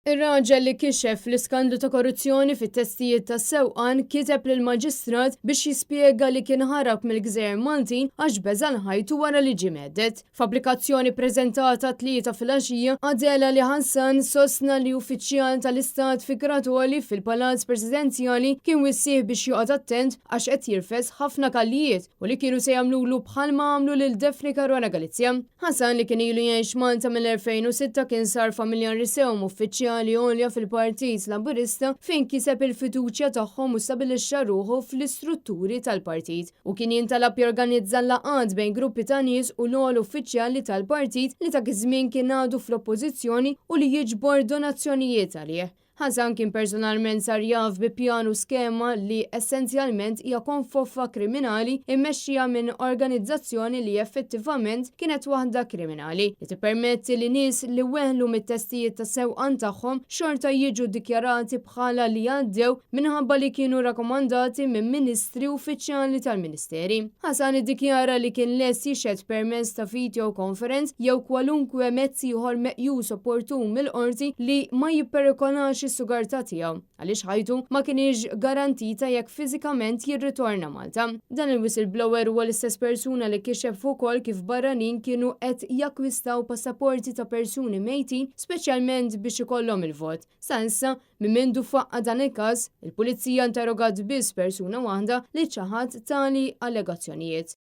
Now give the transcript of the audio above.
Ir-raġel li kixef l-iskandlu ta' korruzzjoni fit-testijiet tas-sewqan kiteb lill-Maġistrat biex jispjega li kien ħarab mill-Gżejjer Maltin għax beżan ħajtu wara li ġie meddet. F'applikazzjoni ppreżentata tlieta filgħaxija għadela li Hassan sostna li uffiċjal tal-Istat fi Gratoli fil-Palazz Presidenzjali kien wissieħ biex joqgħod attent għax qed jirfes ħafna kallijiet u li kienu se jagħmlulu bħalma għamlu lil Defni Caruana Galizja. Hassan li kien ilu jgħix Malta mill-2006 kien sar familjar risewm uffiċjali għolja fil-Partit Laburista fejn kiseb il-fiduċja tagħhom u stabbilixxa ruħu fl-istrutturi tal-partit u kien jintalab jorganizza laqgħat bejn gruppi ta' nies u l-ogħla uffiċjali tal-partit li ta' żmien kien għadu fl-oppożizzjoni u li jiġbor donazzjonijiet għalih. Hassan kien personalment sar jaf bi pjanu skema li essenzjalment hija konfoffa kriminali immexxija minn organizzazzjoni li effettivament kienet waħda kriminali li tippermetti li nies li weħlu mit-testijiet ta' sewqan tagħhom xorta jiġu ddikjarati bħala li għaddew minħabba li kienu rakkomandati minn ministri uffiċjali tal-Ministeri. Hassan iddikjara li kien lest jixed permezz ta' video conference jew kwalunkwe mezz ieħor meqjus opportun mill-qorti li ma jipperikonax is-sugartà tiegħu għaliex ħajtu ma kienx garantita jekk fiżikament jirritorna Malta. Dan il-whistleblower huwa l-istess persuna li kixef ukoll kif barranin kienu qed jakkwistaw passaporti ta' persuni mejtin speċjalment biex ikollhom il-vot. Sa issa minn mindu faqqa dan il-każ, il-Pulizija interrogat biss persuna waħda li ċaħat tali allegazzjonijiet.